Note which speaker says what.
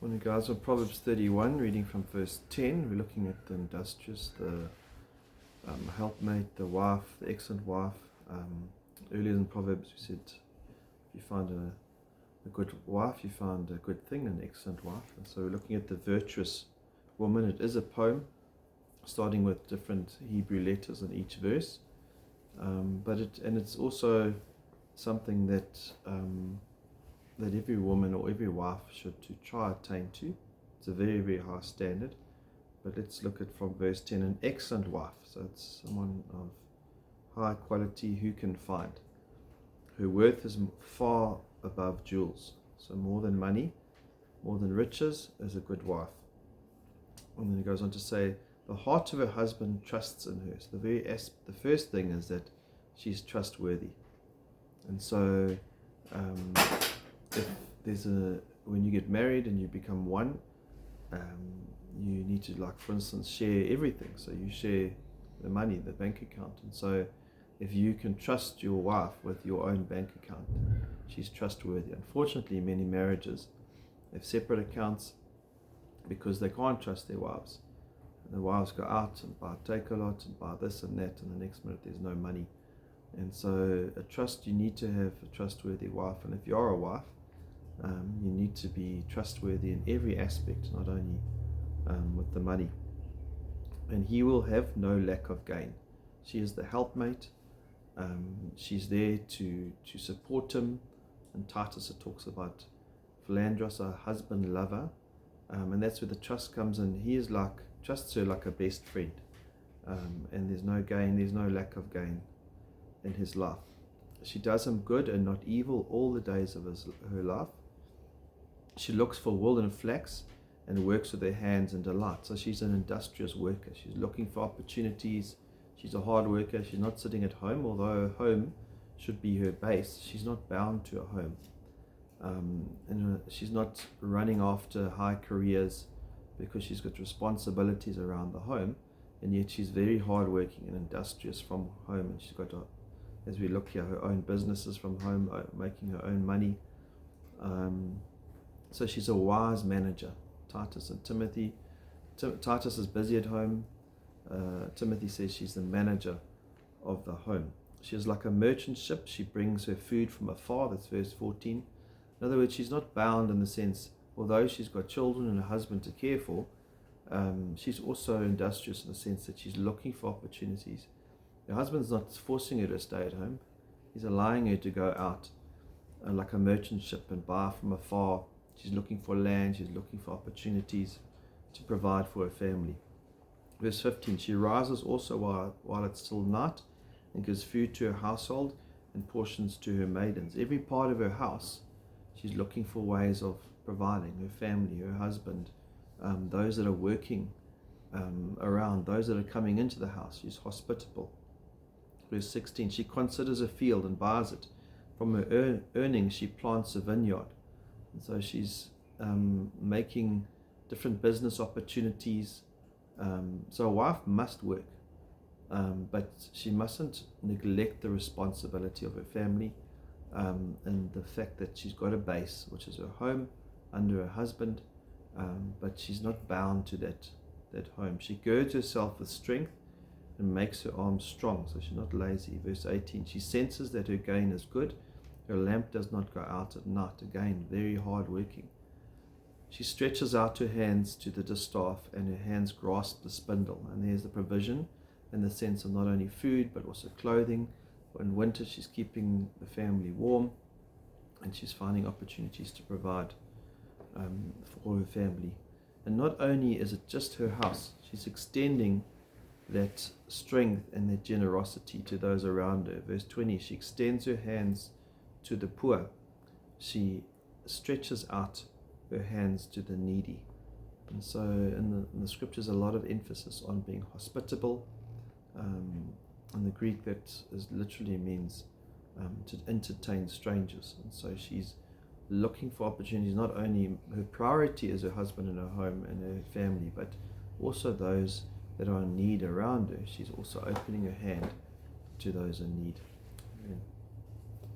Speaker 1: Morning, guys. On Proverbs 31, reading from verse 10, we're looking at the industrious, the helpmate, the wife, the excellent wife. Earlier in Proverbs, we said, if you find a good wife, you find a good thing, an excellent wife. And so we're looking at the virtuous woman. It is a poem, starting with different Hebrew letters in each verse. But it's also something that every woman or every wife should to try attain to. It's a very, very high standard. But let's look at from verse 10, an excellent wife. So it's someone of high quality who can find. Her worth is far above jewels. So more than money, more than riches is a good wife. And then he goes on to say, the heart of her husband trusts in her. So the first thing is that she's trustworthy. And so if when you get married and you become one, you need to, like, for instance, share everything. So you share the money, the bank account. And so if you can trust your wife with your own bank account, she's trustworthy. Unfortunately, many marriages have separate accounts because they can't trust their wives. The wives go out and buy take-a-lot and buy this and that, and the next minute there's no money. And so you need to have a trustworthy wife. And if you are a wife, you need to be trustworthy in every aspect, not only with the money. And he will have no lack of gain. She is the helpmate. She's there to support him. And Titus, it talks about philandros, a husband lover. And that's where the trust comes in. He is trusts her like a best friend. And there's no gain, there's no lack of gain in his life. She does him good and not evil all the days of her life. She looks for wool and flax and works with her hands and delights. So she's an industrious worker. She's looking for opportunities. She's a hard worker. She's not sitting at home, although her home should be her base. She's not bound to a home. And she's not running after high careers because she's got responsibilities around the home, and yet she's very hardworking and industrious from home. And she's got, as we look here, her own businesses from home, making her own money. So she's a wise manager. Titus and Timothy. Titus is busy at home. Timothy says she's the manager of the home. She is like a merchant ship. She brings her food from afar. That's verse 14. In other words, she's not bound in the sense, although she's got children and a husband to care for, she's also industrious in the sense that she's looking for opportunities. Her husband's not forcing her to stay at home. He's allowing her to go out like a merchant ship and buy from afar. She's looking for land. She's looking for opportunities to provide for her family. Verse 15, she rises also while it's still night and gives food to her household and portions to her maidens. Every part of her house, she's looking for ways of providing her family, her husband, those that are working around, those that are coming into the house. She's hospitable. Verse 16, she considers a field and buys it. From her earnings, she plants a vineyard. And so she's making different business opportunities. So a wife must work, but she mustn't neglect the responsibility of her family and the fact that she's got a base, which is her home, under her husband, but she's not bound to that home. She girds herself with strength and makes her arms strong, so she's not lazy. Verse 18, she senses that her gain is good. Her lamp does not go out at night. Again, very hard working. She stretches out her hands to the distaff, and her hands grasp the spindle. And there's the provision in the sense of not only food, but also clothing. In winter, she's keeping the family warm, and she's finding opportunities to provide for her family. And not only is it just her house, she's extending that strength and that generosity to those around her. Verse 20, she extends her hands to the poor. She stretches out her hands to the needy. And so in the scriptures, a lot of emphasis on being hospitable. In the Greek, that literally means to entertain strangers. And so she's looking for opportunities. Not only her priority is her husband and her home and her family, but also those that are in need around her. She's also opening her hand to those in need.